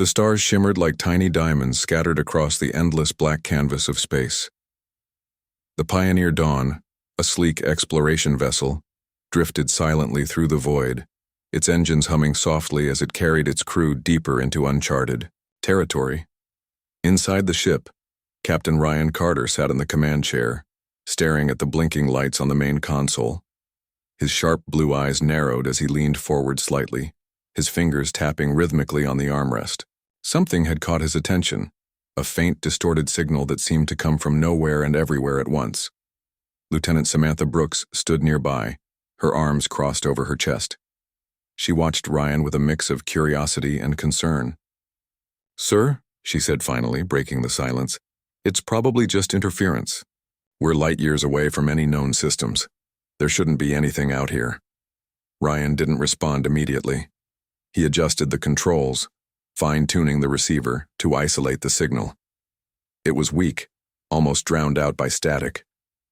The stars shimmered like tiny diamonds scattered across the endless black canvas of space. The Pioneer Dawn, a sleek exploration vessel, drifted silently through the void, its engines humming softly as it carried its crew deeper into uncharted territory. Inside the ship, Captain Ryan Carter sat in the command chair, staring at the blinking lights on the main console. His sharp blue eyes narrowed as he leaned forward slightly, his fingers tapping rhythmically on the armrest. Something had caught his attention, a faint, distorted signal that seemed to come from nowhere and everywhere at once. Lieutenant Samantha Brooks stood nearby, her arms crossed over her chest. She watched Ryan with a mix of curiosity and concern. "Sir," she said finally, breaking the silence, "it's probably just interference. We're light years away from any known systems. There shouldn't be anything out here." Ryan didn't respond immediately. He adjusted the controls, fine-tuning the receiver to isolate the signal. It was weak, almost drowned out by static,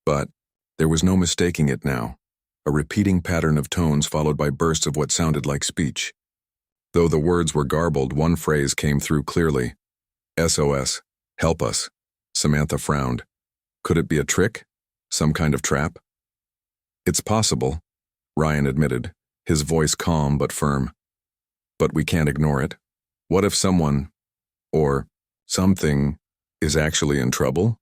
but there was no mistaking it now, a repeating pattern of tones followed by bursts of what sounded like speech. Though the words were garbled, one phrase came through clearly. "SOS, help us." Samantha frowned. Could it be a trick? Some kind of trap? "It's possible," Ryan admitted, his voice calm but firm. "But we can't ignore it. What if someone, or something, is actually in trouble?"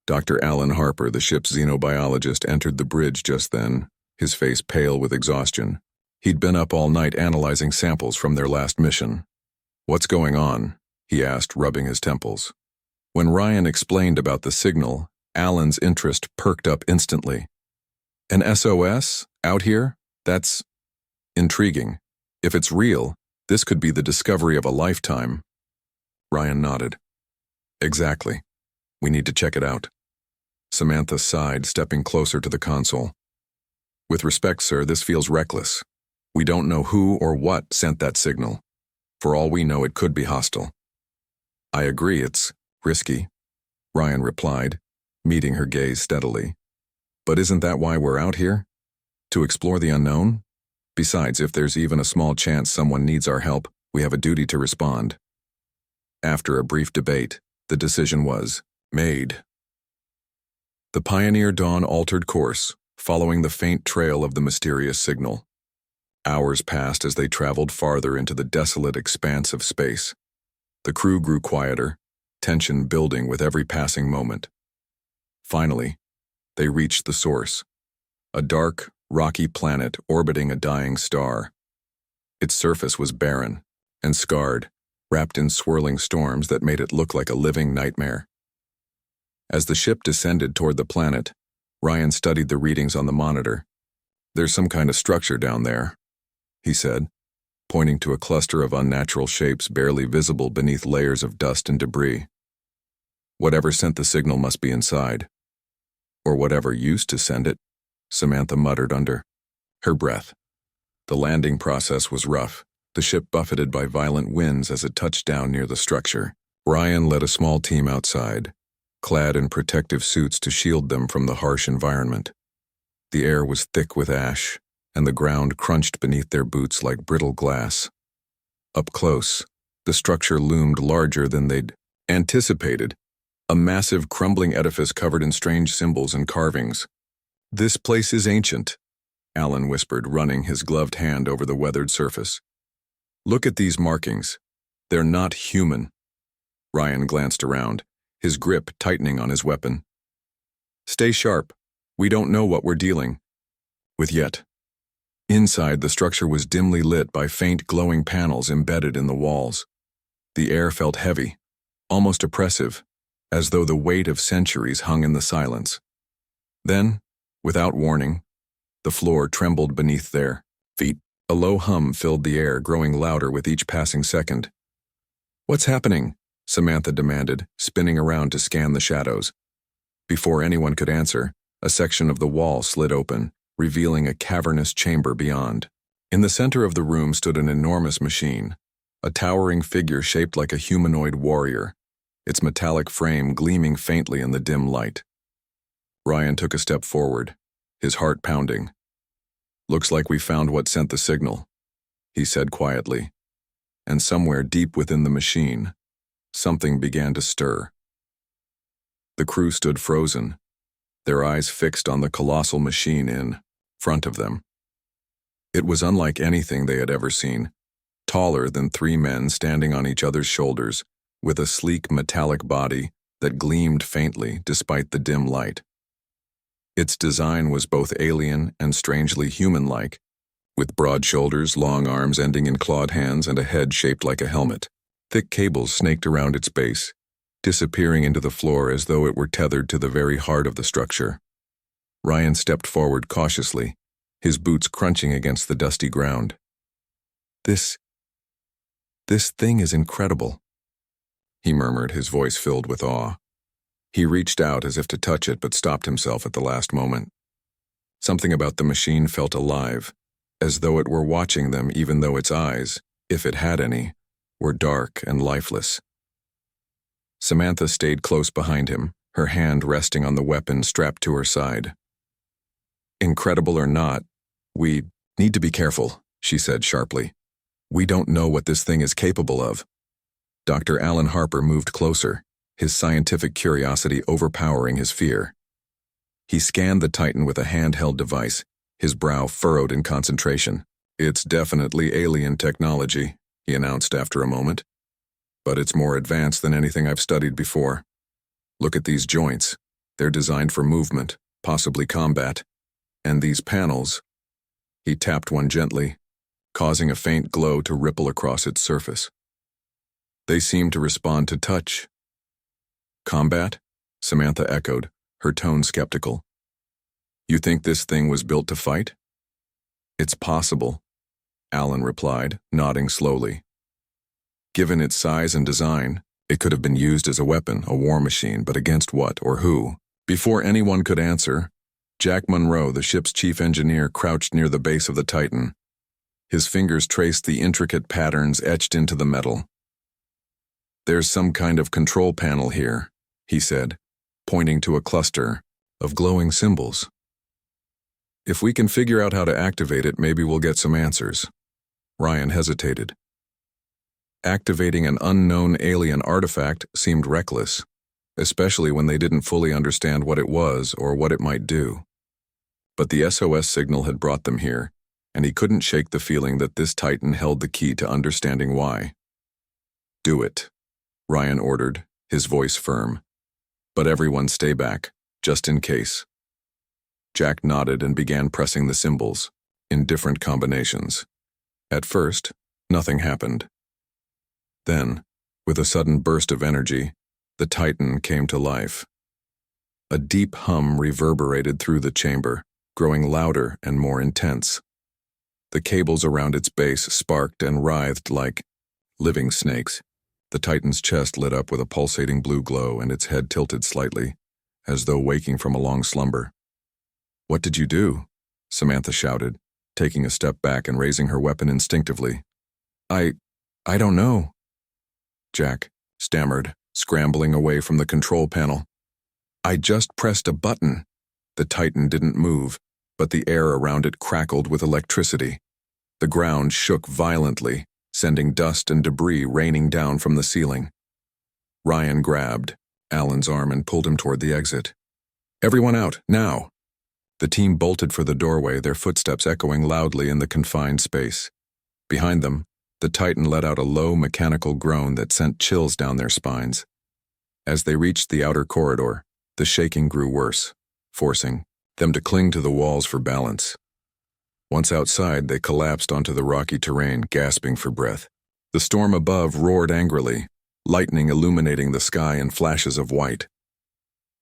Dr. Alan Harper, the ship's xenobiologist, entered the bridge just then, his face pale with exhaustion. He'd been up all night analyzing samples from their last mission. "What's going on?" he asked, rubbing his temples. When Ryan explained about the signal, Alan's interest perked up instantly. "An SOS? Out here? That's intriguing. If it's real, this could be the discovery of a lifetime." Ryan nodded. "Exactly. We need to check it out." Samantha sighed, stepping closer to the console. "With respect, sir, this feels reckless. We don't know who or what sent that signal. For all we know, it could be hostile." "I agree, it's risky," Ryan replied, meeting her gaze steadily. "But isn't that why we're out here? To explore the unknown? Besides, if there's even a small chance someone needs our help, we have a duty to respond." After a brief debate, the decision was made. The Pioneer Dawn altered course, following the faint trail of the mysterious signal. Hours passed as they traveled farther into the desolate expanse of space. The crew grew quieter, tension building with every passing moment. Finally, they reached the source, a dark, rocky planet orbiting a dying star. Its surface was barren and scarred, wrapped in swirling storms that made it look like a living nightmare. As the ship descended toward the planet, Ryan studied the readings on the monitor. "There's some kind of structure down there," he said, pointing to a cluster of unnatural shapes barely visible beneath layers of dust and debris. "Whatever sent the signal must be inside. Or whatever used to send it," Samantha muttered under her breath. The landing process was rough, the ship buffeted by violent winds as it touched down near the structure. Ryan led a small team outside, clad in protective suits to shield them from the harsh environment. The air was thick with ash, and the ground crunched beneath their boots like brittle glass. Up close, the structure loomed larger than they'd anticipated, a massive crumbling edifice covered in strange symbols and carvings. "This place is ancient," Alan whispered, running his gloved hand over the weathered surface. "Look at these markings. They're not human." Ryan glanced around, his grip tightening on his weapon. "Stay sharp. We don't know what we're dealing with yet." Inside, the structure was dimly lit by faint glowing panels embedded in the walls. The air felt heavy, almost oppressive, as though the weight of centuries hung in the silence. Then, without warning, the floor trembled beneath their feet. A low hum filled the air, growing louder with each passing second. "What's happening?" Samantha demanded, spinning around to scan the shadows. Before anyone could answer, a section of the wall slid open, revealing a cavernous chamber beyond. In the center of the room stood an enormous machine, a towering figure shaped like a humanoid warrior, its metallic frame gleaming faintly in the dim light. Ryan took a step forward, his heart pounding. "Looks like we found what sent the signal," he said quietly. and somewhere deep within the machine, something began to stir. The crew stood frozen, their eyes fixed on the colossal machine in front of them. It was unlike anything they had ever seen, taller than three men standing on each other's shoulders, with a sleek metallic body that gleamed faintly despite the dim light. Its design was both alien and strangely human-like, with broad shoulders, long arms ending in clawed hands, and a head shaped like a helmet. Thick cables snaked around its base, disappearing into the floor as though it were tethered to the very heart of the structure. Ryan stepped forward cautiously, his boots crunching against the dusty ground. This thing is incredible," he murmured, his voice filled with awe. He reached out as if to touch it, but stopped himself at the last moment. Something about the machine felt alive, as though it were watching them, even though its eyes, if it had any, were dark and lifeless. Samantha stayed close behind him, her hand resting on the weapon strapped to her side. "Incredible or not, we need to be careful," she said sharply. "We don't know what this thing is capable of." Dr. Alan Harper moved closer, his scientific curiosity overpowering his fear. He scanned the Titan with a handheld device, his brow furrowed in concentration. "It's definitely alien technology," he announced after a moment. "But it's more advanced than anything I've studied before. Look at these joints. They're designed for movement, possibly combat. And these panels..." He tapped one gently, causing a faint glow to ripple across its surface. "They seem to respond to touch." "Combat?" Samantha echoed, her tone skeptical. "You think this thing was built to fight?" "It's possible," Alan replied, nodding slowly. "Given its size and design, it could have been used as a weapon, a war machine, but against what or who?" Before anyone could answer, Jack Monroe, the ship's chief engineer, crouched near the base of the Titan. His fingers traced the intricate patterns etched into the metal. "There's some kind of control panel here," he said, pointing to a cluster of glowing symbols. "If we can figure out how to activate it, maybe we'll get some answers." Ryan hesitated. Activating an unknown alien artifact seemed reckless, especially when they didn't fully understand what it was or what it might do. But the SOS signal had brought them here, and he couldn't shake the feeling that this Titan held the key to understanding why. "Do it," Ryan ordered, his voice firm. "But everyone stay back, just in case." Jack nodded and began pressing the symbols, in different combinations. At first, nothing happened. Then, with a sudden burst of energy, the Titan came to life. A deep hum reverberated through the chamber, growing louder and more intense. The cables around its base sparked and writhed like living snakes. The Titan's chest lit up with a pulsating blue glow, and its head tilted slightly, as though waking from a long slumber. "What did you do?" Samantha shouted, taking a step back and raising her weapon instinctively. I don't know," Jack stammered, scrambling away from the control panel. "I just pressed a button." The Titan didn't move, but the air around it crackled with electricity. The ground shook violently, sending dust and debris raining down from the ceiling. Ryan grabbed Alan's arm and pulled him toward the exit. "Everyone out, now!" The team bolted for the doorway, their footsteps echoing loudly in the confined space. Behind them, the Titan let out a low mechanical groan that sent chills down their spines. As they reached the outer corridor, the shaking grew worse, forcing them to cling to the walls for balance. Once outside, they collapsed onto the rocky terrain, gasping for breath. The storm above roared angrily, lightning illuminating the sky in flashes of white.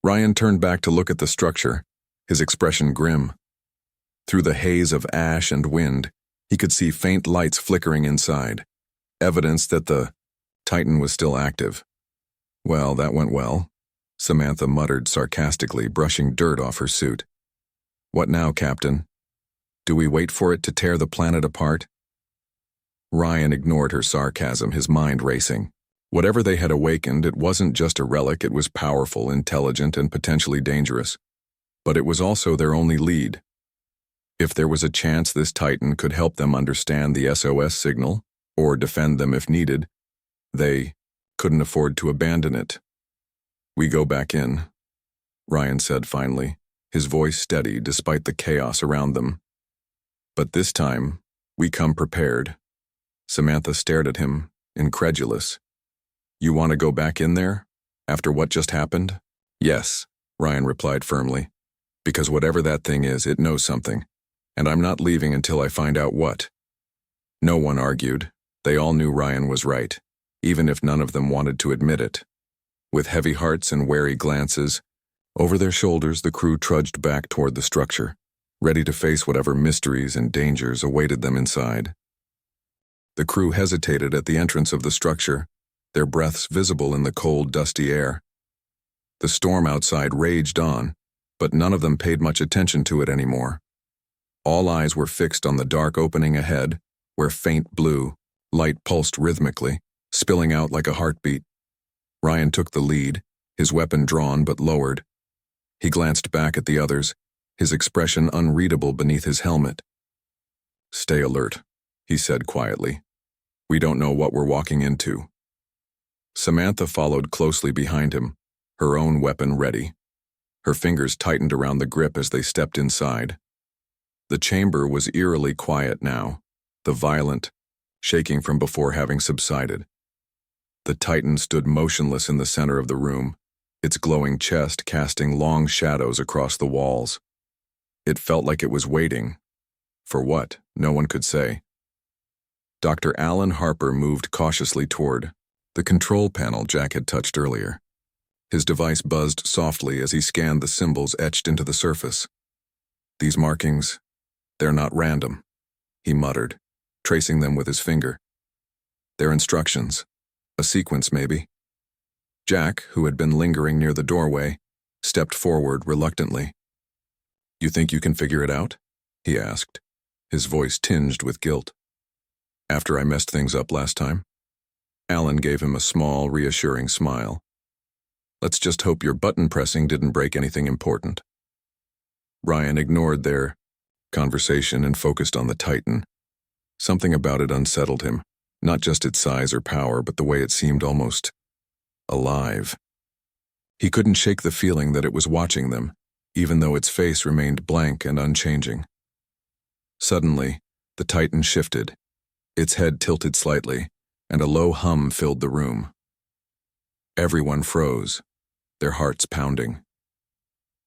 Ryan turned back to look at the structure, his expression grim. Through the haze of ash and wind, he could see faint lights flickering inside, evidence that the Titan was still active. "Well, that went well," Samantha muttered sarcastically, brushing dirt off her suit. "What now, Captain? Do we wait for it to tear the planet apart?" Ryan ignored her sarcasm, his mind racing. Whatever they had awakened, it wasn't just a relic, it was powerful, intelligent, and potentially dangerous. But it was also their only lead. If there was a chance this Titan could help them understand the SOS signal, or defend them if needed. They couldn't afford to abandon it. "We go back in," Ryan said finally, his voice steady despite the chaos around them. "But this time, we come prepared." Samantha stared at him, incredulous. "You want to go back in there? After what just happened?" "Yes," Ryan replied firmly. "Because whatever that thing is, it knows something. And I'm not leaving until I find out what." No one argued. They all knew Ryan was right, even if none of them wanted to admit it. With heavy hearts and wary glances, over their shoulders the crew trudged back toward the structure, ready to face whatever mysteries and dangers awaited them inside. The crew hesitated at the entrance of the structure, their breaths visible in the cold, dusty air. The storm outside raged on, but none of them paid much attention to it anymore. All eyes were fixed on the dark opening ahead, where faint blue light pulsed rhythmically, spilling out like a heartbeat. Ryan took the lead, his weapon drawn but lowered. He glanced back at the others, his expression unreadable beneath his helmet. "Stay alert," he said quietly. "We don't know what we're walking into." Samantha followed closely behind him, her own weapon ready. Her fingers tightened around the grip as they stepped inside. The chamber was eerily quiet now, the violent shaking from before having subsided. The Titan stood motionless in the center of the room, its glowing chest casting long shadows across the walls. It felt like it was waiting. For what? No one could say. Dr. Alan Harper moved cautiously toward the control panel Jack had touched earlier. His device buzzed softly as he scanned the symbols etched into the surface. "These markings, they're not random," he muttered, tracing them with his finger. "They're instructions. A sequence, maybe." Jack, who had been lingering near the doorway, stepped forward reluctantly. "You think you can figure it out?" he asked, his voice tinged with guilt. "After I messed things up last time?" Alan gave him a small, reassuring smile. "Let's just hope your button pressing didn't break anything important." Ryan ignored their conversation and focused on the Titan. Something about it unsettled him, not just its size or power, but the way it seemed almost alive. He couldn't shake the feeling that it was watching them, even though its face remained blank and unchanging. Suddenly, the Titan shifted. Its head tilted slightly, and a low hum filled the room. Everyone froze, their hearts pounding.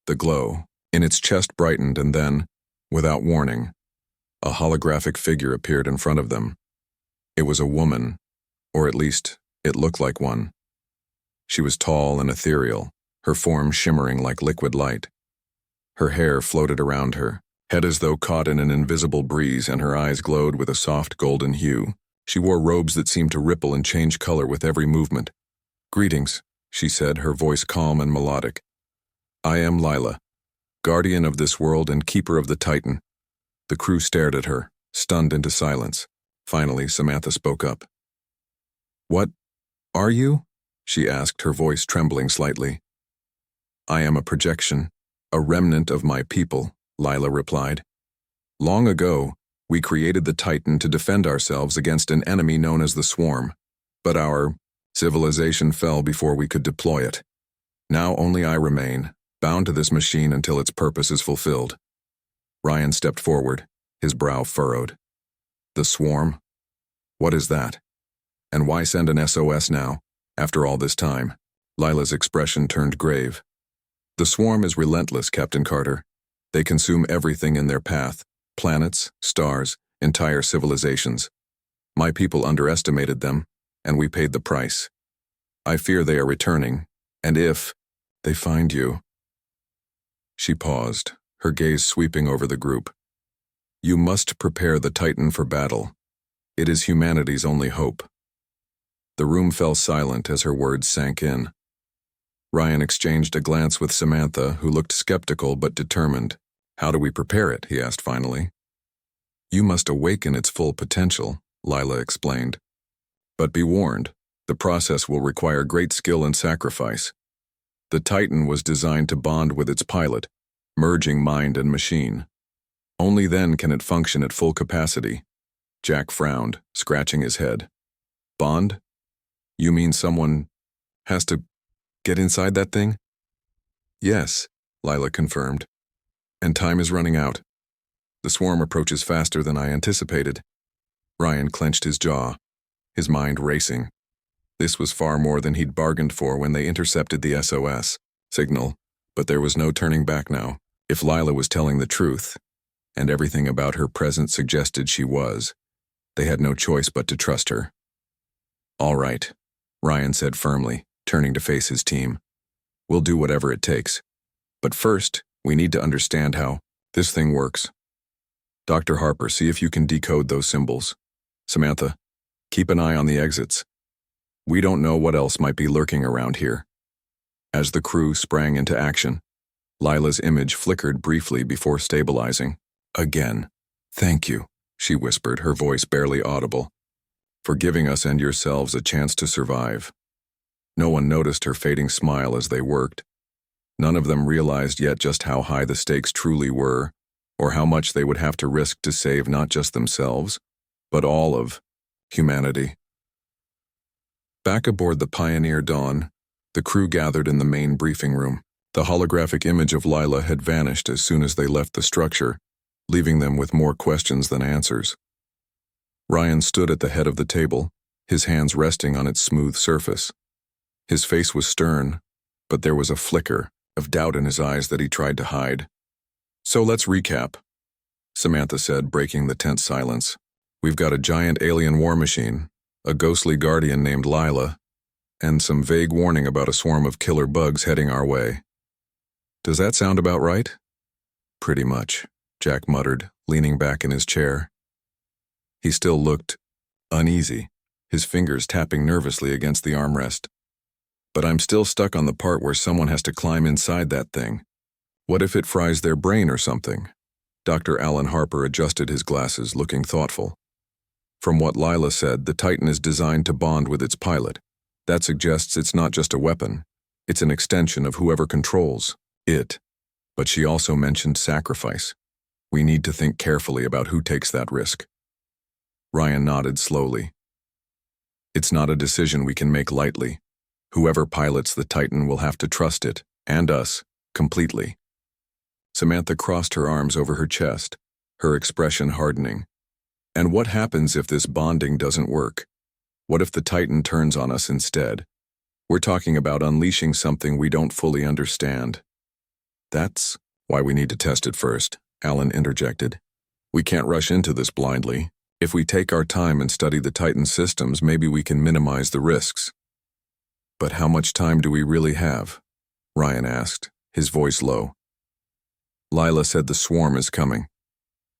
The glow in its chest brightened, and then, without warning, a holographic figure appeared in front of them. It was a woman, or at least, it looked like one. She was tall and ethereal, her form shimmering like liquid light. Her hair floated around her, head as though caught in an invisible breeze, and her eyes glowed with a soft golden hue. She wore robes that seemed to ripple and change color with every movement. "Greetings," she said, her voice calm and melodic. "I am Lila, guardian of this world and keeper of the Titan." The crew stared at her, stunned into silence. Finally, Samantha spoke up. "What are you?" she asked, her voice trembling slightly. "I am a projection, a remnant of my people," Lila replied. "Long ago, we created the Titan to defend ourselves against an enemy known as the Swarm, but our civilization fell before we could deploy it. Now only I remain, bound to this machine until its purpose is fulfilled." Ryan stepped forward, his brow furrowed. "The Swarm? What is that? And why send an SOS now, after all this time?" Lila's expression turned grave. "The Swarm is relentless, Captain Carter. They consume everything in their path, planets, stars, entire civilizations. My people underestimated them, and we paid the price. I fear they are returning, and if they find you..." She paused, her gaze sweeping over the group. "You must prepare the Titan for battle. It is humanity's only hope." The room fell silent as her words sank in. Ryan exchanged a glance with Samantha, who looked skeptical but determined. "How do we prepare it?" he asked finally. "You must awaken its full potential," Lila explained. "But be warned, the process will require great skill and sacrifice. The Titan was designed to bond with its pilot, merging mind and machine. Only then can it function at full capacity. Jack frowned, scratching his head. Bond? You mean someone has to get inside that thing? Yes, Lila confirmed. And time is running out. The swarm approaches faster than I anticipated. Ryan clenched his jaw, his mind racing. This was far more than he'd bargained for when they intercepted the SOS signal, but there was no turning back now. If Lila was telling the truth, and everything about her presence suggested she was, they had no choice but to trust her. All right, Ryan said firmly, turning to face his team. We'll do whatever it takes. But first, we need to understand how this thing works. Dr. Harper, see if you can decode those symbols. Samantha, keep an eye on the exits. We don't know what else might be lurking around here. As the crew sprang into action, Lila's image flickered briefly before stabilizing. Again, thank you, she whispered, her voice barely audible, for giving us and yourselves a chance to survive. No one noticed her fading smile as they worked. None of them realized yet just how high the stakes truly were, or how much they would have to risk to save not just themselves, but all of humanity. Back aboard the Pioneer Dawn, the crew gathered in the main briefing room. The holographic image of Lila had vanished as soon as they left the structure, leaving them with more questions than answers. Ryan stood at the head of the table, his hands resting on its smooth surface. His face was stern, but there was a flicker of doubt in his eyes that he tried to hide. So let's recap, Samantha said, breaking the tense silence. We've got a giant alien war machine, a ghostly guardian named Lila, and some vague warning about a swarm of killer bugs heading our way. Does that sound about right? Pretty much, Jack muttered, leaning back in his chair. He still looked uneasy, his fingers tapping nervously against the armrest. But I'm still stuck on the part where someone has to climb inside that thing. What if it fries their brain or something? Dr. Alan Harper adjusted his glasses, looking thoughtful. From what Lila said, the Titan is designed to bond with its pilot. That suggests it's not just a weapon. It's an extension of whoever controls it. But she also mentioned sacrifice. We need to think carefully about who takes that risk. Ryan nodded slowly. It's not a decision we can make lightly. Whoever pilots the Titan will have to trust it, and us, completely. Samantha crossed her arms over her chest, her expression hardening. And what happens if this bonding doesn't work? What if the Titan turns on us instead? We're talking about unleashing something we don't fully understand. That's why we need to test it first, Alan interjected. We can't rush into this blindly. If we take our time and study the Titan's systems, maybe we can minimize the risks. But how much time do we really have? Ryan asked, his voice low. Lila said the swarm is coming.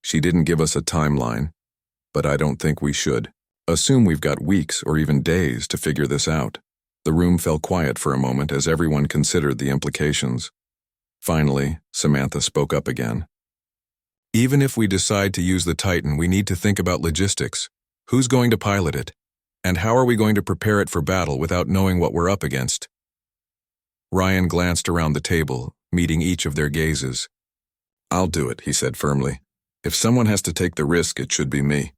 She didn't give us a timeline, but I don't think we should. Assume we've got weeks or even days to figure this out. The room fell quiet for a moment as everyone considered the implications. Finally, Samantha spoke up again. Even if we decide to use the Titan, we need to think about logistics. Who's going to pilot it? And how are we going to prepare it for battle without knowing what we're up against? Ryan glanced around the table, meeting each of their gazes. I'll do it, he said firmly. If someone has to take the risk, it should be me.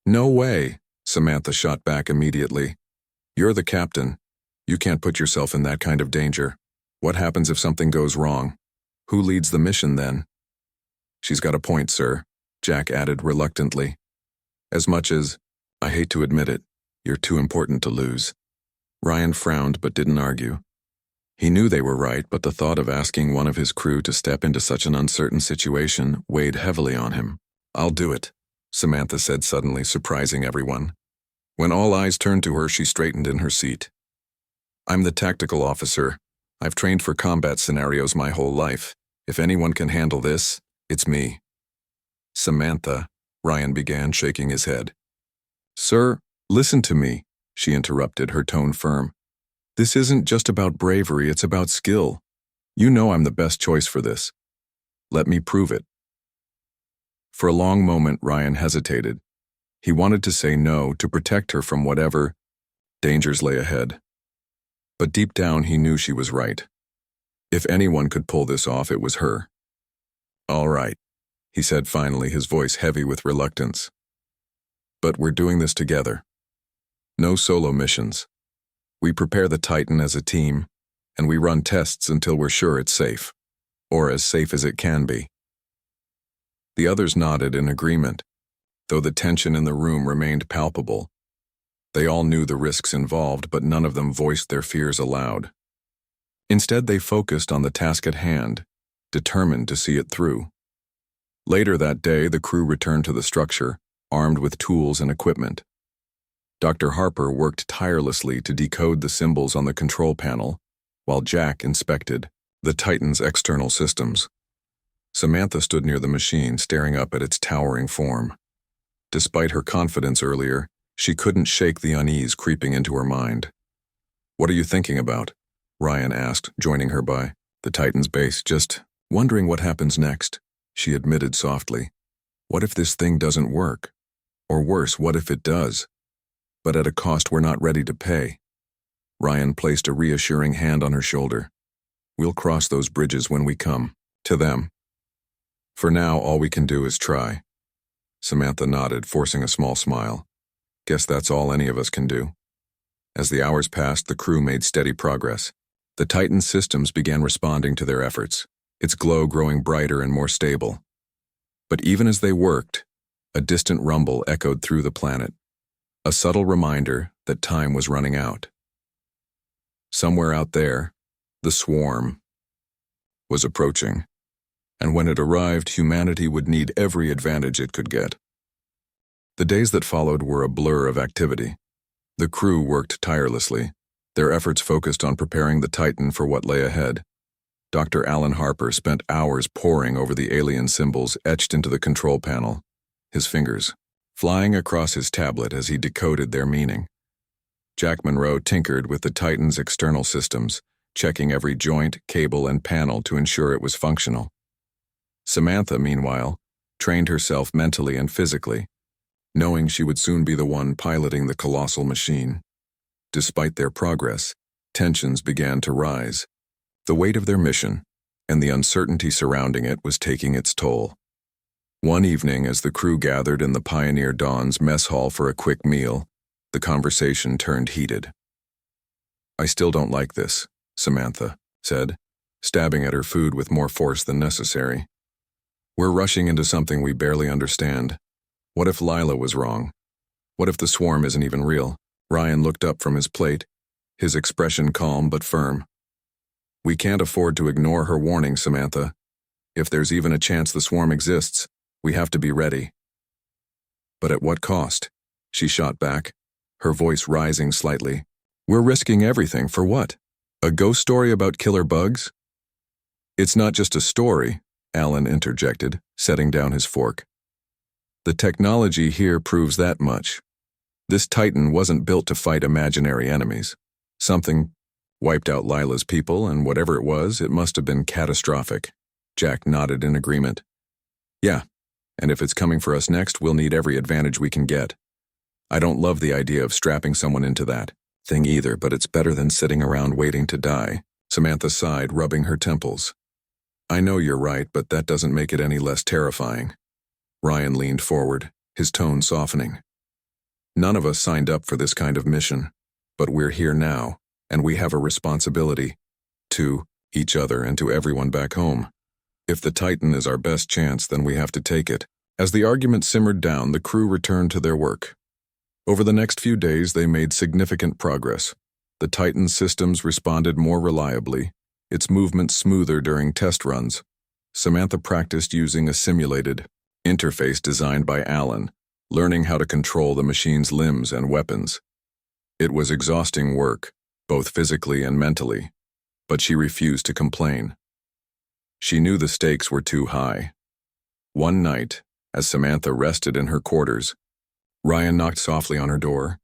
No way, Samantha shot back immediately. You're the captain. You can't put yourself in that kind of danger. What happens if something goes wrong? Who leads the mission then? She's got a point, sir, Jack added reluctantly. As much as, I hate to admit it, you're too important to lose. Ryan frowned but didn't argue. He knew they were right, but the thought of asking one of his crew to step into such an uncertain situation weighed heavily on him. I'll do it, Samantha said suddenly, surprising everyone. When all eyes turned to her, she straightened in her seat. I'm the tactical officer. I've trained for combat scenarios my whole life. If anyone can handle this, it's me. Samantha, Ryan began, shaking his head. Sir, listen to me, she interrupted, her tone firm. This isn't just about bravery, it's about skill. You know I'm the best choice for this. Let me prove it. For a long moment, Ryan hesitated. He wanted to say no, to protect her from whatever dangers lay ahead. But deep down, he knew she was right. If anyone could pull this off, it was her. All right, he said finally, his voice heavy with reluctance. But we're doing this together. No solo missions. We prepare the Titan as a team, and we run tests until we're sure it's safe, or as safe as it can be. The others nodded in agreement, though the tension in the room remained palpable. They all knew the risks involved, but none of them voiced their fears aloud. Instead, they focused on the task at hand, determined to see it through. Later that day, the crew returned to the structure, armed with tools and equipment. Dr. Harper worked tirelessly to decode the symbols on the control panel, while Jack inspected the Titan's external systems. Samantha stood near the machine, staring up at its towering form. Despite her confidence earlier, she couldn't shake the unease creeping into her mind. "What are you thinking about?" Ryan asked, joining her by the Titan's base. "Just wondering what happens next," she admitted softly. "What if this thing doesn't work? Or worse, what if it does? But at a cost we're not ready to pay." Ryan placed a reassuring hand on her shoulder. "We'll cross those bridges when we come to them. For now, all we can do is try." Samantha nodded, forcing a small smile. "Guess that's all any of us can do." As the hours passed, the crew made steady progress. The Titan's systems began responding to their efforts, its glow growing brighter and more stable. But even as they worked, a distant rumble echoed through the planet, a subtle reminder that time was running out. Somewhere out there, the swarm was approaching, and when it arrived, humanity would need every advantage it could get. The days that followed were a blur of activity. The crew worked tirelessly, their efforts focused on preparing the Titan for what lay ahead. Dr. Alan Harper spent hours poring over the alien symbols etched into the control panel, his fingers flying across his tablet as he decoded their meaning. Jack Monroe tinkered with the Titan's external systems, checking every joint, cable, and panel to ensure it was functional. Samantha, meanwhile, trained herself mentally and physically, knowing she would soon be the one piloting the colossal machine. Despite their progress, tensions began to rise. The weight of their mission and the uncertainty surrounding it was taking its toll. One evening, as the crew gathered in the Pioneer Dawn's mess hall for a quick meal, the conversation turned heated. "I still don't like this," Samantha said, stabbing at her food with more force than necessary. "We're rushing into something we barely understand. What if Lila was wrong? What if the swarm isn't even real?" Ryan looked up from his plate, his expression calm but firm. "We can't afford to ignore her warning, Samantha. If there's even a chance the swarm exists, we have to be ready." "But at what cost?" she shot back, her voice rising slightly. "We're risking everything for what? A ghost story about killer bugs?" "It's not just a story," Alan interjected, setting down his fork. "The technology here proves that much. This Titan wasn't built to fight imaginary enemies. Something wiped out Lila's people, and whatever it was, it must have been catastrophic." Jack nodded in agreement. "Yeah, and if it's coming for us next, we'll need every advantage we can get. I don't love the idea of strapping someone into that thing either, but it's better than sitting around waiting to die." Samantha sighed, rubbing her temples. "I know you're right, but that doesn't make it any less terrifying." Ryan leaned forward, his tone softening. "None of us signed up for this kind of mission, but we're here now, and we have a responsibility to each other and to everyone back home. If the Titan is our best chance, then we have to take it." As the argument simmered down, the crew returned to their work. Over the next few days, they made significant progress. The Titan's systems responded more reliably, its movements smoother during test runs. Samantha practiced using a simulated interface designed by Alan, learning how to control the machine's limbs and weapons. It was exhausting work, both physically and mentally, but she refused to complain. She knew the stakes were too high. One night, as Samantha rested in her quarters, Ryan knocked softly on her door.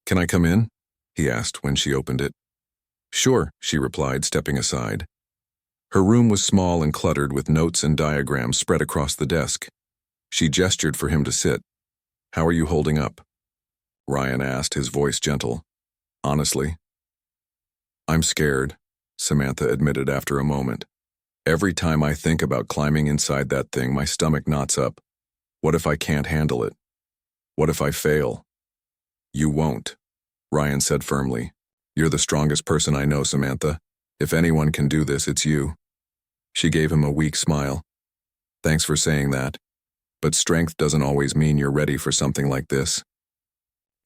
"Can I come in?" he asked when she opened it. "Sure," she replied, stepping aside. Her room was small and cluttered with notes and diagrams spread across the desk. She gestured for him to sit. "How are you holding up?" Ryan asked, his voice gentle. "Honestly?" "I'm scared," Samantha admitted after a moment. "Every time I think about climbing inside that thing, my stomach knots up. What if I can't handle it?" What if I fail? You won't, Ryan said firmly. You're the strongest person I know, Samantha. If anyone can do this, it's you. She gave him a weak smile. Thanks for saying that. But strength doesn't always mean you're ready for something like this.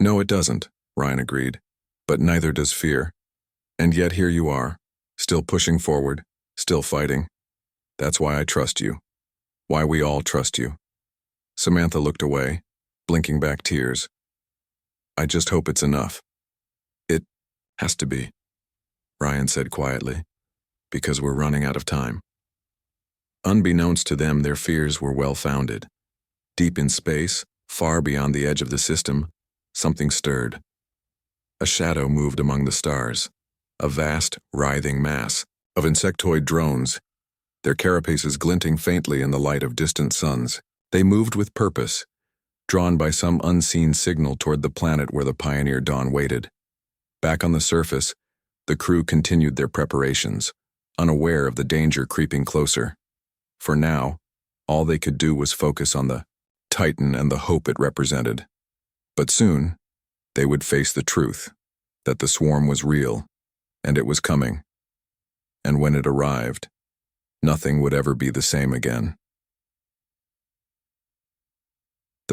No, it doesn't, Ryan agreed. But neither does fear. And yet here you are, still pushing forward, still fighting. That's why I trust you. Why we all trust you. Samantha looked away, blinking back tears. I just hope it's enough. It has to be, Ryan said quietly, because we're running out of time. Unbeknownst to them, their fears were well-founded. Deep in space, far beyond the edge of the system, something stirred. A shadow moved among the stars, a vast, writhing mass of insectoid drones, their carapaces glinting faintly in the light of distant suns. They moved with purpose, drawn by some unseen signal toward the planet where the Pioneer Dawn waited. Back on the surface, the crew continued their preparations, unaware of the danger creeping closer. For now, all they could do was focus on the Titan and the hope it represented. But soon, they would face the truth, that the swarm was real, and it was coming. And when it arrived, nothing would ever be the same again.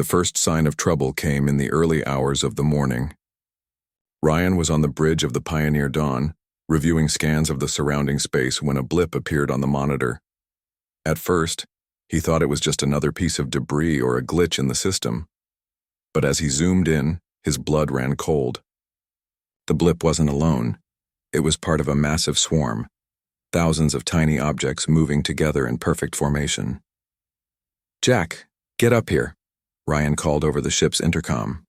The first sign of trouble came in the early hours of the morning. Ryan was on the bridge of the Pioneer Dawn, reviewing scans of the surrounding space when a blip appeared on the monitor. At first, he thought it was just another piece of debris or a glitch in the system. But as he zoomed in, his blood ran cold. The blip wasn't alone. It was part of a massive swarm, thousands of tiny objects moving together in perfect formation. Jack, get up here, Ryan called over the ship's intercom.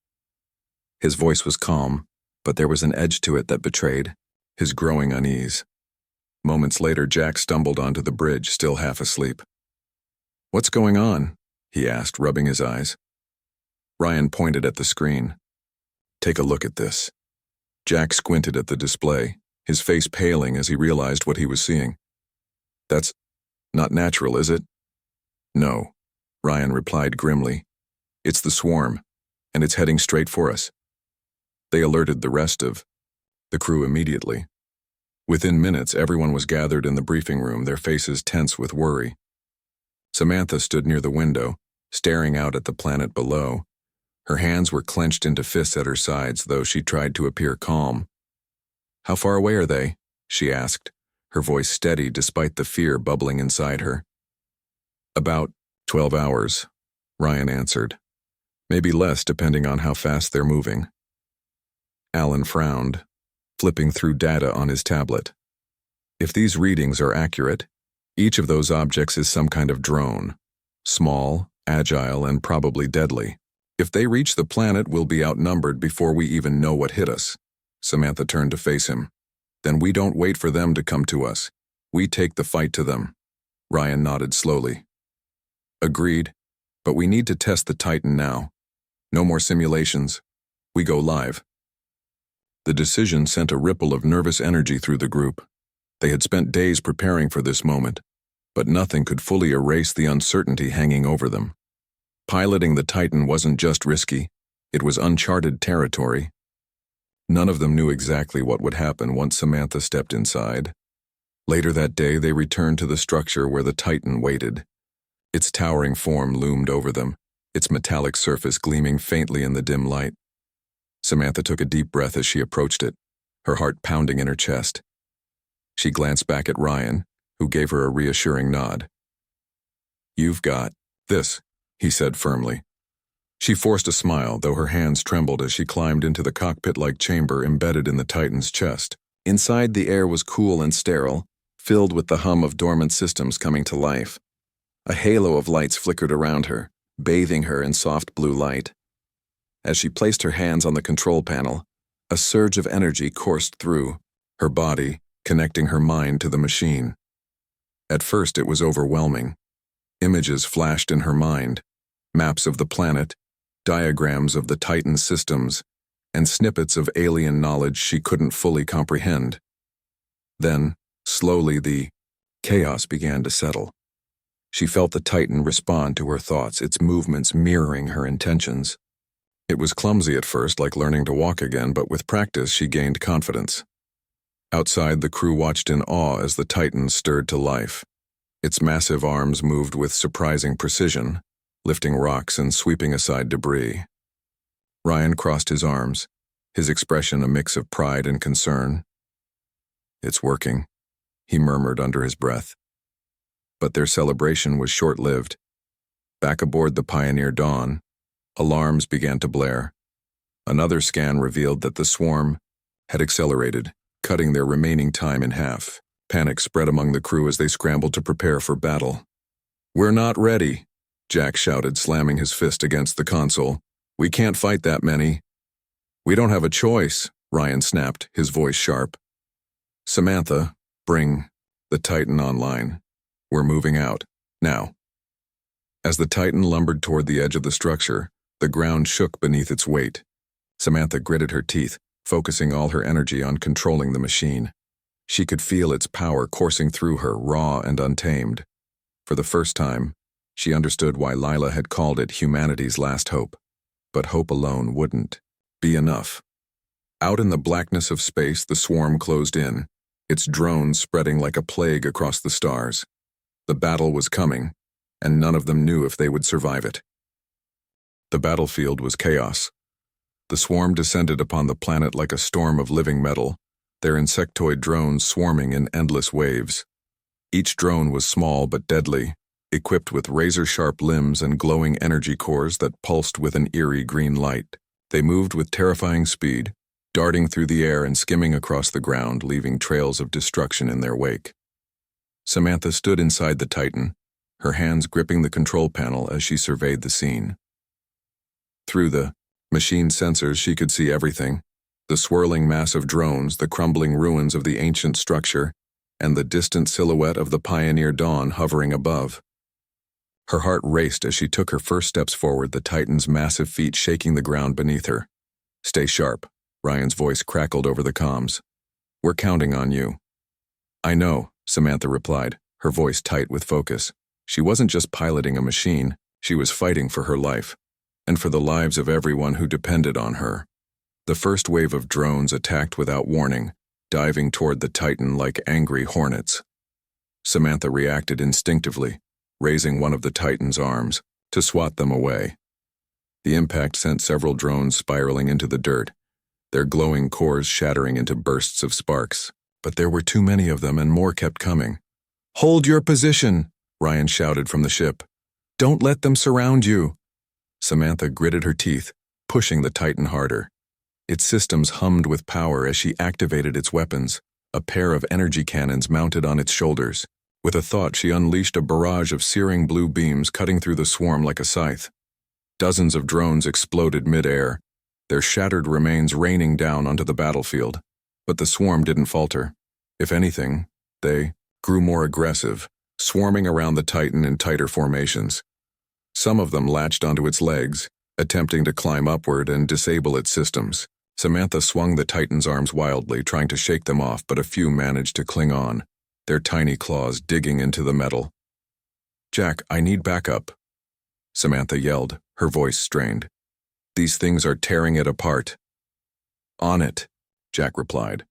His voice was calm, but there was an edge to it that betrayed his growing unease. Moments later, Jack stumbled onto the bridge, still half asleep. What's going on? He asked, rubbing his eyes. Ryan pointed at the screen. Take a look at this. Jack squinted at the display, his face paling as he realized what he was seeing. That's not natural, is it? No, Ryan replied grimly. It's the swarm, and it's heading straight for us. They alerted the rest of the crew immediately. Within minutes, everyone was gathered in the briefing room, their faces tense with worry. Samantha stood near the window, staring out at the planet below. Her hands were clenched into fists at her sides, though she tried to appear calm. How far away are they? She asked, her voice steady despite the fear bubbling inside her. About 12 hours, Ryan answered. Maybe less depending on how fast they're moving. Alan frowned, flipping through data on his tablet. If these readings are accurate, each of those objects is some kind of drone. Small, agile, and probably deadly. If they reach the planet, we'll be outnumbered before we even know what hit us. Samantha turned to face him. Then we don't wait for them to come to us. We take the fight to them. Ryan nodded slowly. Agreed, but we need to test the Titan now. No more simulations. We go live. The decision sent a ripple of nervous energy through the group. They had spent days preparing for this moment, but nothing could fully erase the uncertainty hanging over them. Piloting the Titan wasn't just risky, it was uncharted territory. None of them knew exactly what would happen once Samantha stepped inside. Later that day, they returned to the structure where the Titan waited. Its towering form loomed over them, its metallic surface gleaming faintly in the dim light. Samantha took a deep breath as she approached it, her heart pounding in her chest. She glanced back at Ryan, who gave her a reassuring nod. You've got this, he said firmly. She forced a smile, though her hands trembled as she climbed into the cockpit-like chamber embedded in the Titan's chest. Inside, the air was cool and sterile, filled with the hum of dormant systems coming to life. A halo of lights flickered around her, bathing her in soft blue light. As she placed her hands on the control panel, a surge of energy coursed through her body, connecting her mind to the machine. At first, it was overwhelming. Images flashed in her mind, maps of the planet, diagrams of the Titan systems, and snippets of alien knowledge she couldn't fully comprehend. Then, slowly, the chaos began to settle. She felt the Titan respond to her thoughts, its movements mirroring her intentions. It was clumsy at first, like learning to walk again, but with practice she gained confidence. Outside, the crew watched in awe as the Titan stirred to life. Its massive arms moved with surprising precision, lifting rocks and sweeping aside debris. Ryan crossed his arms, his expression a mix of pride and concern. "It's working," he murmured under his breath. But their celebration was short-lived. Back aboard the Pioneer Dawn, alarms began to blare. Another scan revealed that the swarm had accelerated, cutting their remaining time in half. Panic spread among the crew as they scrambled to prepare for battle. "We're not ready," Jack shouted, slamming his fist against the console. "We can't fight that many." "We don't have a choice," Ryan snapped, his voice sharp. "Samantha, bring the Titan online. We're moving out. Now." As the Titan lumbered toward the edge of the structure, the ground shook beneath its weight. Samantha gritted her teeth, focusing all her energy on controlling the machine. She could feel its power coursing through her, raw and untamed. For the first time, she understood why Lila had called it humanity's last hope. But hope alone wouldn't be enough. Out in the blackness of space, the swarm closed in, its drones spreading like a plague across the stars. The battle was coming, and none of them knew if they would survive it. The battlefield was chaos. The swarm descended upon the planet like a storm of living metal, their insectoid drones swarming in endless waves. Each drone was small but deadly, equipped with razor-sharp limbs and glowing energy cores that pulsed with an eerie green light. They moved with terrifying speed, darting through the air and skimming across the ground, leaving trails of destruction in their wake. Samantha stood inside the Titan, her hands gripping the control panel as she surveyed the scene. Through the machine sensors, she could see everything: the swirling mass of drones, the crumbling ruins of the ancient structure, and the distant silhouette of the Pioneer Dawn hovering above. Her heart raced as she took her first steps forward, the Titan's massive feet shaking the ground beneath her. "Stay sharp," Ryan's voice crackled over the comms. "We're counting on you." "I know," Samantha replied, her voice tight with focus. She wasn't just piloting a machine, she was fighting for her life, and for the lives of everyone who depended on her. The first wave of drones attacked without warning, diving toward the Titan like angry hornets. Samantha reacted instinctively, raising one of the Titan's arms to swat them away. The impact sent several drones spiraling into the dirt, their glowing cores shattering into bursts of sparks. But there were too many of them, and more kept coming. "Hold your position," Ryan shouted from the ship. "Don't let them surround you." Samantha gritted her teeth, pushing the Titan harder. Its systems hummed with power as she activated its weapons, a pair of energy cannons mounted on its shoulders. With a thought, she unleashed a barrage of searing blue beams cutting through the swarm like a scythe. Dozens of drones exploded mid-air, their shattered remains raining down onto the battlefield. But the swarm didn't falter. If anything, they grew more aggressive, swarming around the Titan in tighter formations. Some of them latched onto its legs, attempting to climb upward and disable its systems. Samantha swung the Titan's arms wildly, trying to shake them off, but a few managed to cling on, their tiny claws digging into the metal. "Jack, I need backup," Samantha yelled, her voice strained. "These things are tearing it apart." "On it," Jack replied.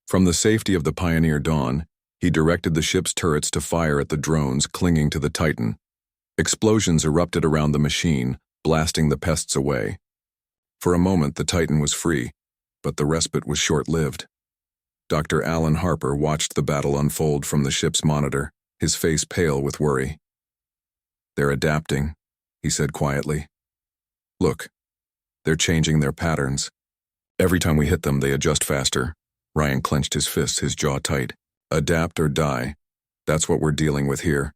From the safety of the Pioneer Dawn, he directed the ship's turrets to fire at the drones clinging to the Titan. Explosions erupted around the machine, blasting the pests away. For a moment, the Titan was free, but the respite was short-lived. Dr. Alan Harper watched the battle unfold from the ship's monitor, his face pale with worry. "They're adapting," he said quietly. "Look, they're changing their patterns. Every time we hit them, they adjust faster." Ryan clenched his fists, his jaw tight. "Adapt or die. That's what we're dealing with here."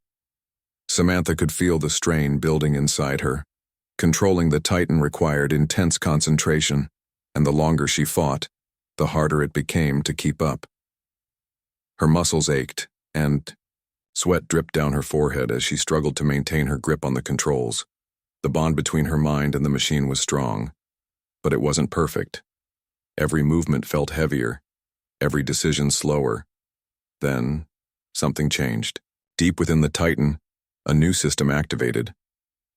Samantha could feel the strain building inside her. Controlling the Titan required intense concentration, and the longer she fought, the harder it became to keep up. Her muscles ached, and sweat dripped down her forehead as she struggled to maintain her grip on the controls. The bond between her mind and the machine was strong, but it wasn't perfect. Every movement felt heavier, every decision slower. Then, something changed. Deep within the Titan, a new system activated.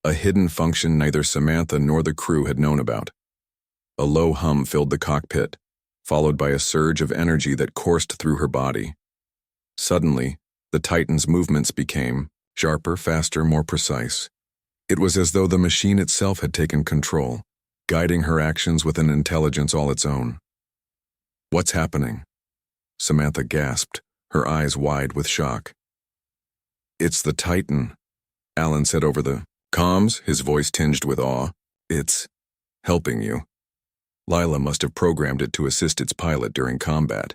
a hidden function neither Samantha nor the crew had known about. A low hum filled the cockpit, followed by a surge of energy that coursed through her body. Suddenly, the Titan's movements became sharper, faster, more precise. It was as though the machine itself had taken control, guiding her actions with an intelligence all its own. "What's happening?" Samantha gasped, her eyes wide with shock. "It's the Titan," Alan said over the comms, his voice tinged with awe. "It's helping you. Lila must have programmed it to assist its pilot during combat."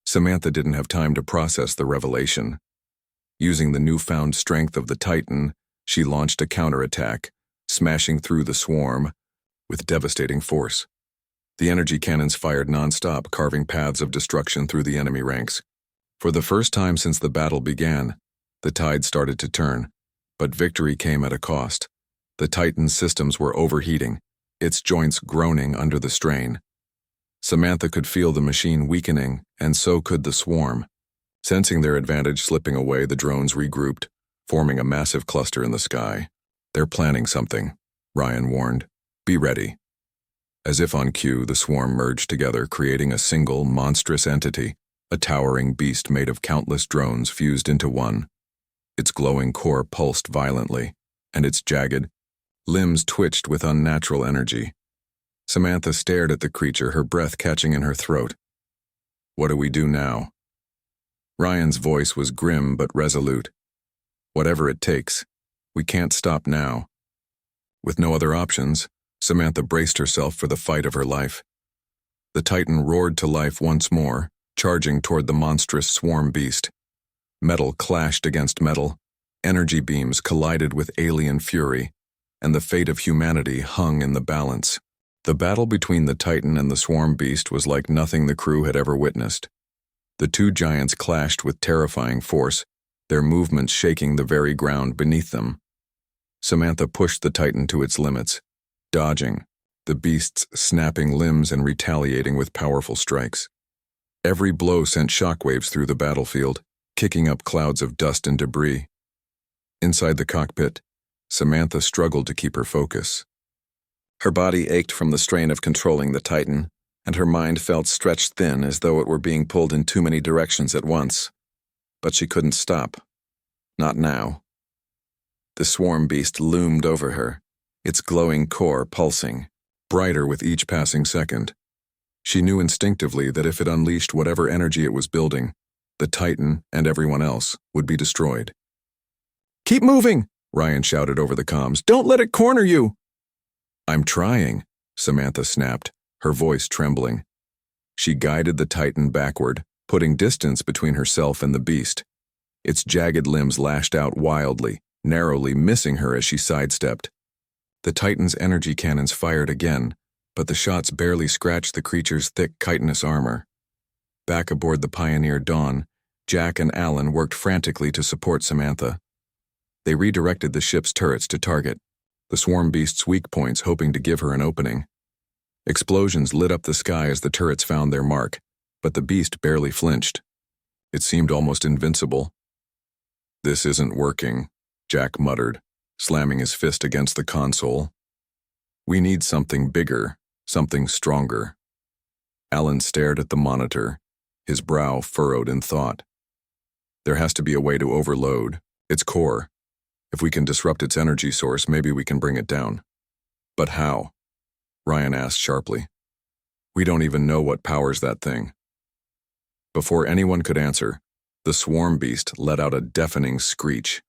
Samantha didn't have time to process the revelation. Using the newfound strength of the Titan, she launched a counterattack, smashing through the swarm with devastating force. The energy cannons fired nonstop, carving paths of destruction through the enemy ranks. For the first time since the battle began, the tide started to turn, but victory came at a cost. The Titan's systems were overheating, its joints groaning under the strain. Samantha could feel the machine weakening, and so could the swarm. Sensing their advantage slipping away, the drones regrouped, forming a massive cluster in the sky. "They're planning something," Ryan warned. "Be ready." As if on cue, the swarm merged together, creating a single, monstrous entity, a towering beast made of countless drones fused into one. Its glowing core pulsed violently, and its jagged limbs twitched with unnatural energy. Samantha stared at the creature, her breath catching in her throat. "What do we do now?" Ryan's voice was grim but resolute. "Whatever it takes. We can't stop now." With no other options, Samantha braced herself for the fight of her life. The Titan roared to life once more, charging toward the monstrous swarm beast. Metal clashed against metal, energy beams collided with alien fury, and the fate of humanity hung in the balance. The battle between the Titan and the swarm beast was like nothing the crew had ever witnessed. The two giants clashed with terrifying force, their movements shaking the very ground beneath them. Samantha pushed the Titan to its limits, dodging, the beast's snapping limbs and retaliating with powerful strikes. Every blow sent shockwaves through the battlefield, kicking up clouds of dust and debris. Inside the cockpit, Samantha struggled to keep her focus. Her body ached from the strain of controlling the Titan, and her mind felt stretched thin as though it were being pulled in too many directions at once. But she couldn't stop. Not now. The swarm beast loomed over her, its glowing core pulsing, brighter with each passing second. She knew instinctively that if it unleashed whatever energy it was building, the Titan and everyone else would be destroyed. "Keep moving!" Ryan shouted over the comms. "Don't let it corner you!" "I'm trying," Samantha snapped, her voice trembling. She guided the Titan backward, putting distance between herself and the beast. Its jagged limbs lashed out wildly, narrowly missing her as she sidestepped. The Titan's energy cannons fired again, but the shots barely scratched the creature's thick chitinous armor. Back aboard the Pioneer Dawn, Jack and Alan worked frantically to support Samantha. They redirected the ship's turrets to target the swarm beast's weak points, hoping to give her an opening. Explosions lit up the sky as the turrets found their mark, but the beast barely flinched. It seemed almost invincible. "This isn't working," Jack muttered, slamming his fist against the console. "We need something bigger, something stronger." Alan stared at the monitor, his brow furrowed in thought. "There has to be a way to overload its core. If we can disrupt its energy source, maybe we can bring it down." "But how?" Ryan asked sharply. "We don't even know what powers that thing." Before anyone could answer, the swarm beast let out a deafening screech.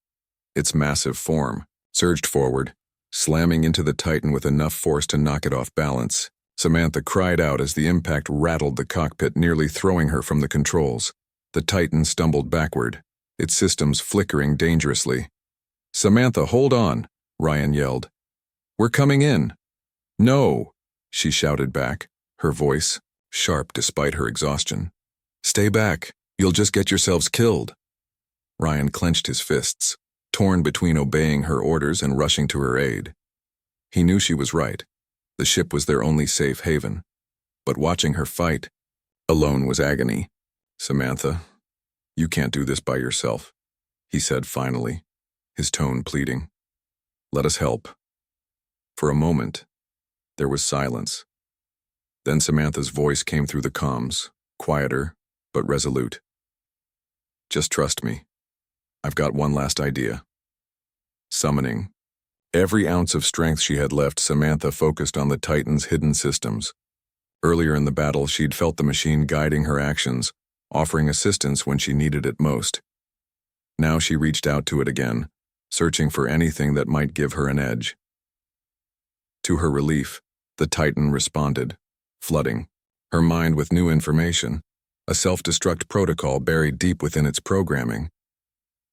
Its massive form surged forward, slamming into the Titan with enough force to knock it off balance. Samantha cried out as the impact rattled the cockpit, nearly throwing her from the controls. The Titan stumbled backward, its systems flickering dangerously. "Samantha, hold on," Ryan yelled. "We're coming in." "No," she shouted back, her voice sharp despite her exhaustion. "Stay back. You'll just get yourselves killed." Ryan clenched his fists, torn between obeying her orders and rushing to her aid. He knew she was right. The ship was their only safe haven. But watching her fight alone was agony. "Samantha, you can't do this by yourself," he said finally, his tone pleading. Let us help." For a moment, there was silence. Then Samantha's voice came through the comms, quieter, but resolute. "Just trust me. I've got one last idea." Summoning. Every ounce of strength she had left, Samantha focused on the Titan's hidden systems. Earlier in the battle, she'd felt the machine guiding her actions, offering assistance when she needed it most. Now she reached out to it again, searching for anything that might give her an edge. To her relief, the Titan responded, flooding her mind with new information, a self-destruct protocol buried deep within its programming.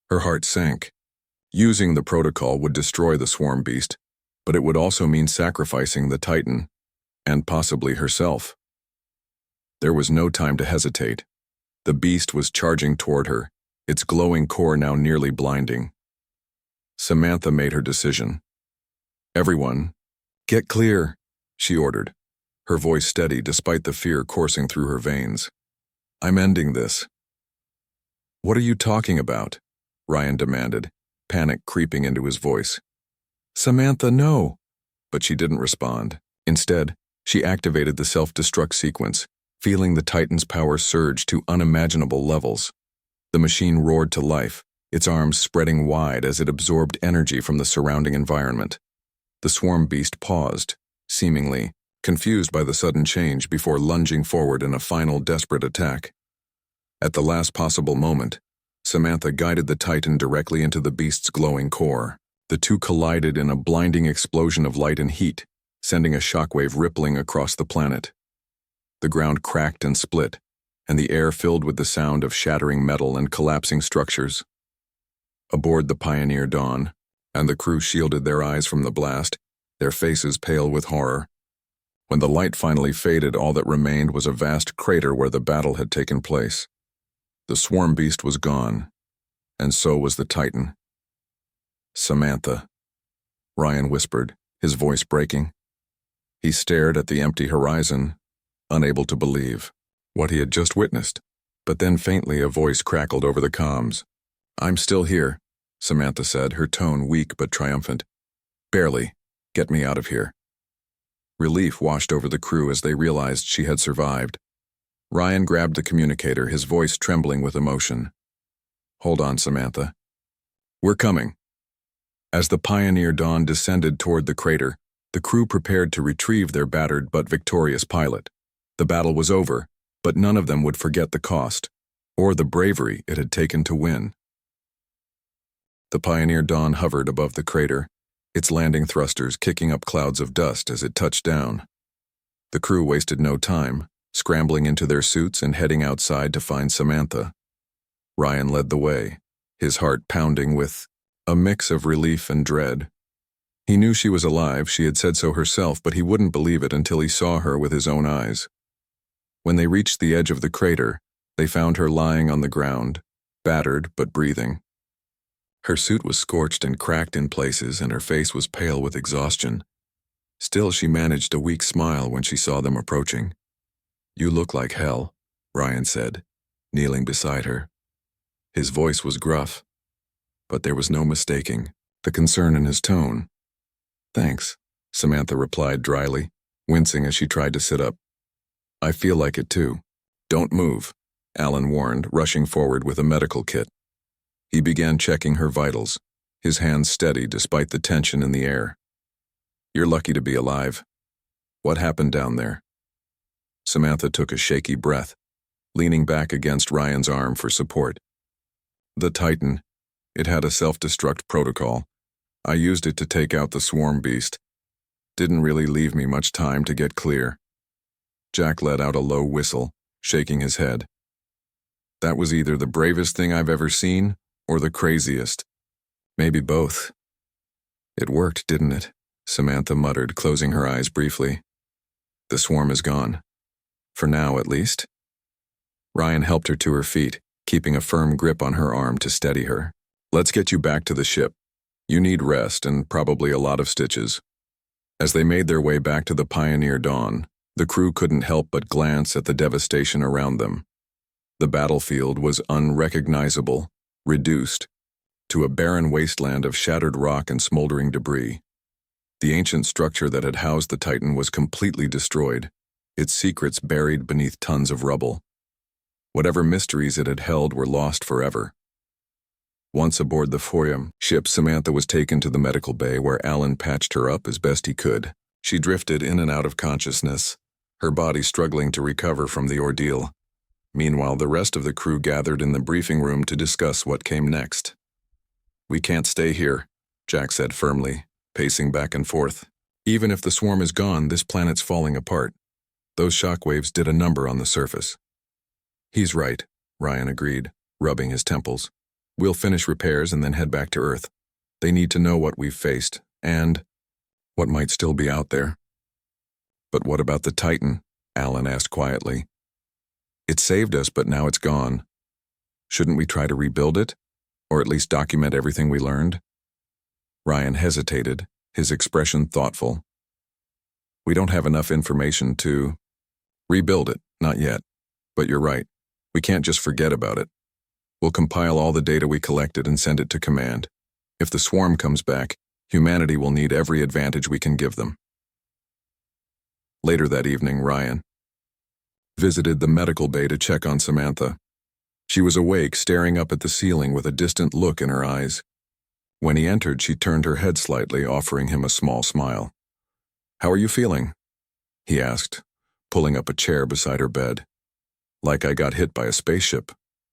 Her heart sank. Using the protocol would destroy the swarm beast, but it would also mean sacrificing the Titan, and possibly herself. There was no time to hesitate. The beast was charging toward her, its glowing core now nearly blinding. Samantha made her decision. "Everyone, get clear," she ordered, her voice steady despite the fear coursing through her veins. "I'm ending this." "What are you talking about?" Ryan demanded, panic creeping into his voice. "Samantha, no." But she didn't respond. Instead, she activated the self-destruct sequence, feeling the Titan's power surge to unimaginable levels. The machine roared to life, its arms spreading wide as it absorbed energy from the surrounding environment. The swarm beast paused, seemingly confused by the sudden change before lunging forward in a final desperate attack. At the last possible moment, Samantha guided the Titan directly into the beast's glowing core. The two collided in a blinding explosion of light and heat, sending a shockwave rippling across the planet. The ground cracked and split, and the air filled with the sound of shattering metal and collapsing structures. Aboard the Pioneer Dawn, and the crew shielded their eyes from the blast, their faces pale with horror. When the light finally faded, all that remained was a vast crater where the battle had taken place. The swarm beast was gone, and so was the Titan. "Samantha," Ryan whispered, his voice breaking. He stared at the empty horizon, unable to believe what he had just witnessed. But then faintly a voice crackled over the comms. "I'm still here," Samantha said, her tone weak but triumphant. "Barely. Get me out of here." Relief washed over the crew as they realized she had survived. Ryan grabbed the communicator, his voice trembling with emotion. "Hold on, Samantha. We're coming." As the Pioneer Dawn descended toward the crater, the crew prepared to retrieve their battered but victorious pilot. The battle was over, but none of them would forget the cost, or the bravery it had taken to win. The Pioneer Dawn hovered above the crater, its landing thrusters kicking up clouds of dust as it touched down. The crew wasted no time, scrambling into their suits and heading outside to find Samantha. Ryan led the way, his heart pounding with a mix of relief and dread. He knew she was alive, she had said so herself, but he wouldn't believe it until he saw her with his own eyes. When they reached the edge of the crater, they found her lying on the ground, battered but breathing. Her suit was scorched and cracked in places, and her face was pale with exhaustion. Still, she managed a weak smile when she saw them approaching. "You look like hell," Ryan said, kneeling beside her. His voice was gruff, but there was no mistaking the concern in his tone. "Thanks," Samantha replied dryly, wincing as she tried to sit up. "I feel like it too." "Don't move," Alan warned, rushing forward with a medical kit. He began checking her vitals, his hands steady despite the tension in the air. "You're lucky to be alive. What happened down there?" Samantha took a shaky breath, leaning back against Ryan's arm for support. "The Titan. It had a self-destruct protocol. I used it to take out the swarm beast. Didn't really leave me much time to get clear." Jack let out a low whistle, shaking his head. "That was either the bravest thing I've ever seen, or the craziest. Maybe both." "It worked, didn't it?" Samantha muttered, closing her eyes briefly. "The swarm is gone. For now, at least." Ryan helped her to her feet, keeping a firm grip on her arm to steady her. "Let's get you back to the ship. You need rest and probably a lot of stitches." As they made their way back to the Pioneer Dawn, the crew couldn't help but glance at the devastation around them. The battlefield was unrecognizable, reduced, to a barren wasteland of shattered rock and smoldering debris. The ancient structure that had housed the Titan was completely destroyed, its secrets buried beneath tons of rubble. Whatever mysteries it had held were lost forever. Once aboard the FOIA ship, Samantha was taken to the medical bay where Alan patched her up as best he could. She drifted in and out of consciousness, her body struggling to recover from the ordeal. Meanwhile, the rest of the crew gathered in the briefing room to discuss what came next. "We can't stay here," Jack said firmly, pacing back and forth. "Even if the swarm is gone, this planet's falling apart. Those shockwaves did a number on the surface." "He's right," Ryan agreed, rubbing his temples. "We'll finish repairs and then head back to Earth. They need to know what we've faced, and what might still be out there." "But what about the Titan?" Alan asked quietly. "It saved us, but now it's gone. Shouldn't we try to rebuild it? Or at least document everything we learned?" Ryan hesitated, his expression thoughtful. "We don't have enough information to rebuild it, not yet. But you're right. We can't just forget about it. We'll compile all the data we collected and send it to command. If the swarm comes back, humanity will need every advantage we can give them." Later that evening, Ryan visited the medical bay to check on Samantha. She was awake, staring up at the ceiling with a distant look in her eyes. When he entered, she turned her head slightly, offering him a small smile. "How are you feeling?" he asked, pulling up a chair beside her bed. "Like I got hit by a spaceship,"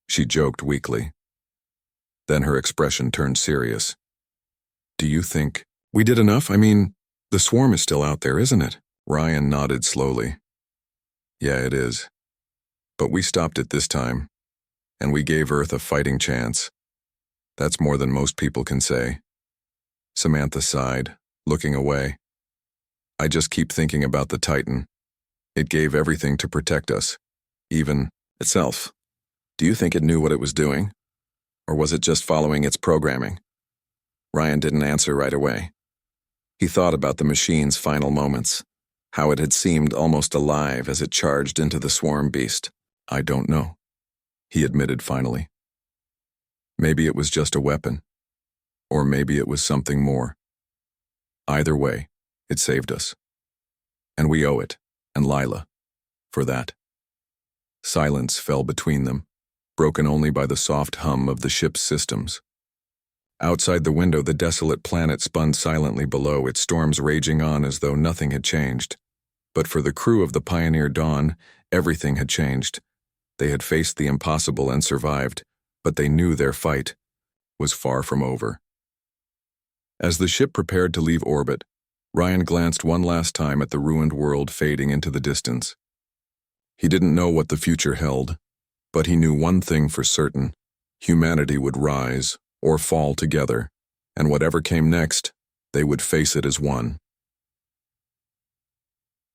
she joked weakly. Then her expression turned serious. "Do you think we did enough? I mean, the swarm is still out there, isn't it?" Ryan nodded slowly. "Yeah, it is. But we stopped it this time, and we gave Earth a fighting chance. That's more than most people can say." Samantha sighed, looking away. "I just keep thinking about the Titan. It gave everything to protect us, even itself. Do you think it knew what it was doing? Or was it just following its programming?" Ryan didn't answer right away. He thought about the machine's final moments, how it had seemed almost alive as it charged into the swarm beast. "I don't know," he admitted finally. "Maybe it was just a weapon, or maybe it was something more. Either way, it saved us. And we owe it, and Lila, for that." Silence fell between them, broken only by the soft hum of the ship's systems. Outside the window, the desolate planet spun silently below, its storms raging on as though nothing had changed. But for the crew of the Pioneer Dawn, everything had changed. They had faced the impossible and survived, but they knew their fight was far from over. As the ship prepared to leave orbit, Ryan glanced one last time at the ruined world fading into the distance. He didn't know what the future held, but he knew one thing for certain: humanity would rise or fall together, and whatever came next, they would face it as one.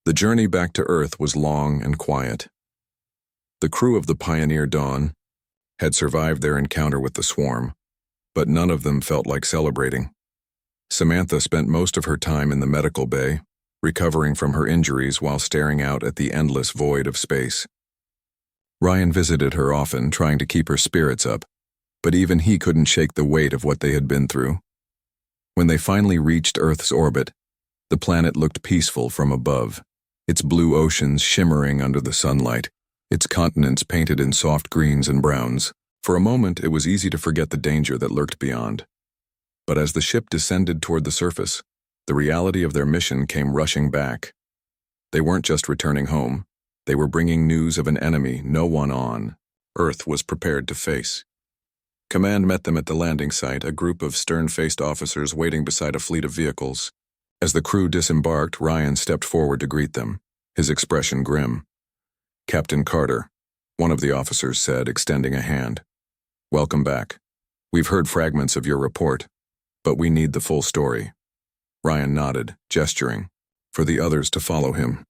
The journey back to Earth was long and quiet. The crew of the Pioneer Dawn had survived their encounter with the swarm, but none of them felt like celebrating. Samantha spent most of her time in the medical bay, recovering from her injuries while staring out at the endless void of space. Ryan visited her often, trying to keep her spirits up, but even he couldn't shake the weight of what they had been through. When they finally reached Earth's orbit, the planet looked peaceful from above, its blue oceans shimmering under the sunlight, its continents painted in soft greens and browns. For a moment, it was easy to forget the danger that lurked beyond. But as the ship descended toward the surface, the reality of their mission came rushing back. They weren't just returning home, they were bringing news of an enemy no one on Earth was prepared to face. Command met them at the landing site, a group of stern-faced officers waiting beside a fleet of vehicles. As the crew disembarked, Ryan stepped forward to greet them, his expression grim. "Captain Carter," one of the officers said, extending a hand. "Welcome back. We've heard fragments of your report, but we need the full story." Ryan nodded, gesturing for the others to follow him.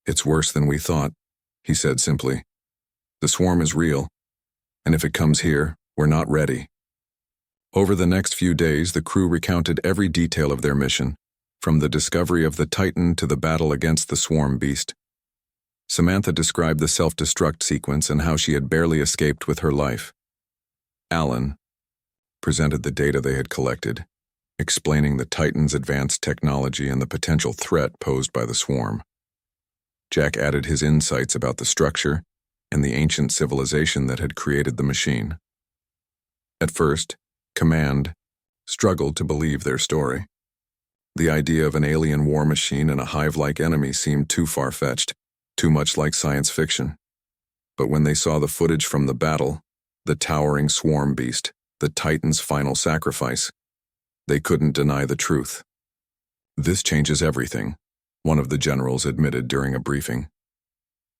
"It's worse than we thought," he said simply. "The swarm is real, and if it comes here, we're not ready." Over the next few days, the crew recounted every detail of their mission, from the discovery of the Titan to the battle against the swarm beast. Samantha described the self-destruct sequence and how she had barely escaped with her life. Alan presented the data they had collected, explaining the Titan's advanced technology and the potential threat posed by the swarm. Jack added his insights about the structure and the ancient civilization that had created the machine. At first, Command struggled to believe their story. The idea of an alien war machine and a hive-like enemy seemed too far-fetched, too much like science fiction. But when they saw the footage from the battle, the towering swarm beast, the Titan's final sacrifice, they couldn't deny the truth. "This changes everything," one of the generals admitted during a briefing.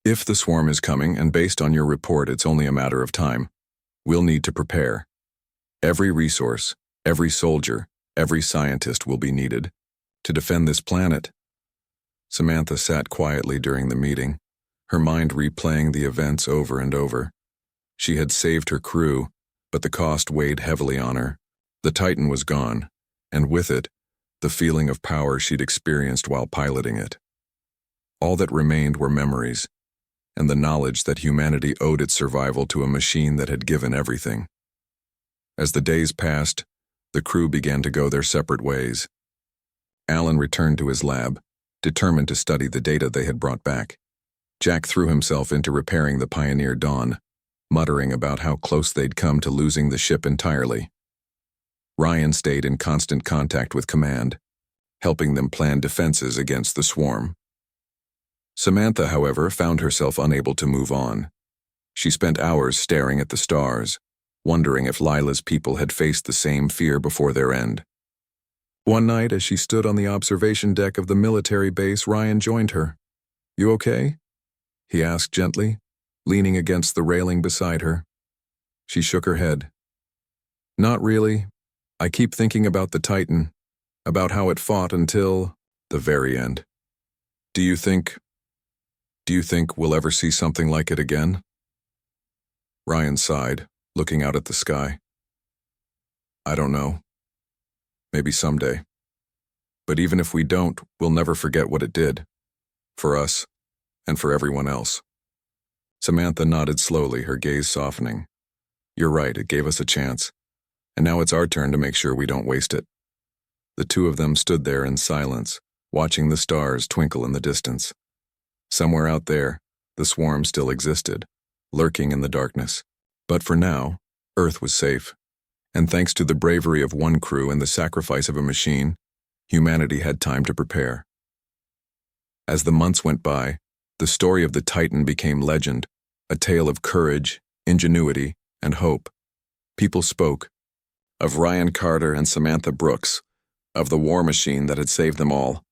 "If the swarm is coming, and based on your report it's only a matter of time, we'll need to prepare. Every resource, every soldier, every scientist will be needed to defend this planet." Samantha sat quietly during the meeting, her mind replaying the events over and over. She had saved her crew, but the cost weighed heavily on her. The Titan was gone, and with it, the feeling of power she'd experienced while piloting it. All that remained were memories, and the knowledge that humanity owed its survival to a machine that had given everything. As the days passed, the crew began to go their separate ways. Alan returned to his lab, determined to study the data they had brought back. Jack threw himself into repairing the Pioneer Dawn, muttering about how close they'd come to losing the ship entirely. Ryan stayed in constant contact with Command, helping them plan defenses against the swarm. Samantha, however, found herself unable to move on. She spent hours staring at the stars, wondering if Lila's people had faced the same fear before their end. One night, as she stood on the observation deck of the military base, Ryan joined her. "You okay?" he asked gently, leaning against the railing beside her. She shook her head. "Not really. I keep thinking about the Titan, about how it fought until the very end. Do you think we'll ever see something like it again?" Ryan sighed, looking out at the sky. "I don't know. Maybe someday. But even if we don't, we'll never forget what it did. For us, and for everyone else." Samantha nodded slowly, her gaze softening. "You're right, it gave us a chance. And now it's our turn to make sure we don't waste it." The two of them stood there in silence, watching the stars twinkle in the distance. Somewhere out there, the swarm still existed, lurking in the darkness. But for now, Earth was safe. And thanks to the bravery of one crew and the sacrifice of a machine, humanity had time to prepare. As the months went by, the story of the Titan became legend, a tale of courage, ingenuity, and hope. People spoke of Ryan Carter and Samantha Brooks, of the war machine that had saved them all.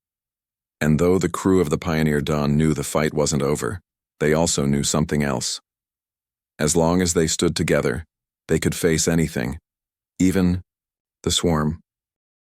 And though the crew of the Pioneer Dawn knew the fight wasn't over, they also knew something else. As long as they stood together, they could face anything, even the swarm.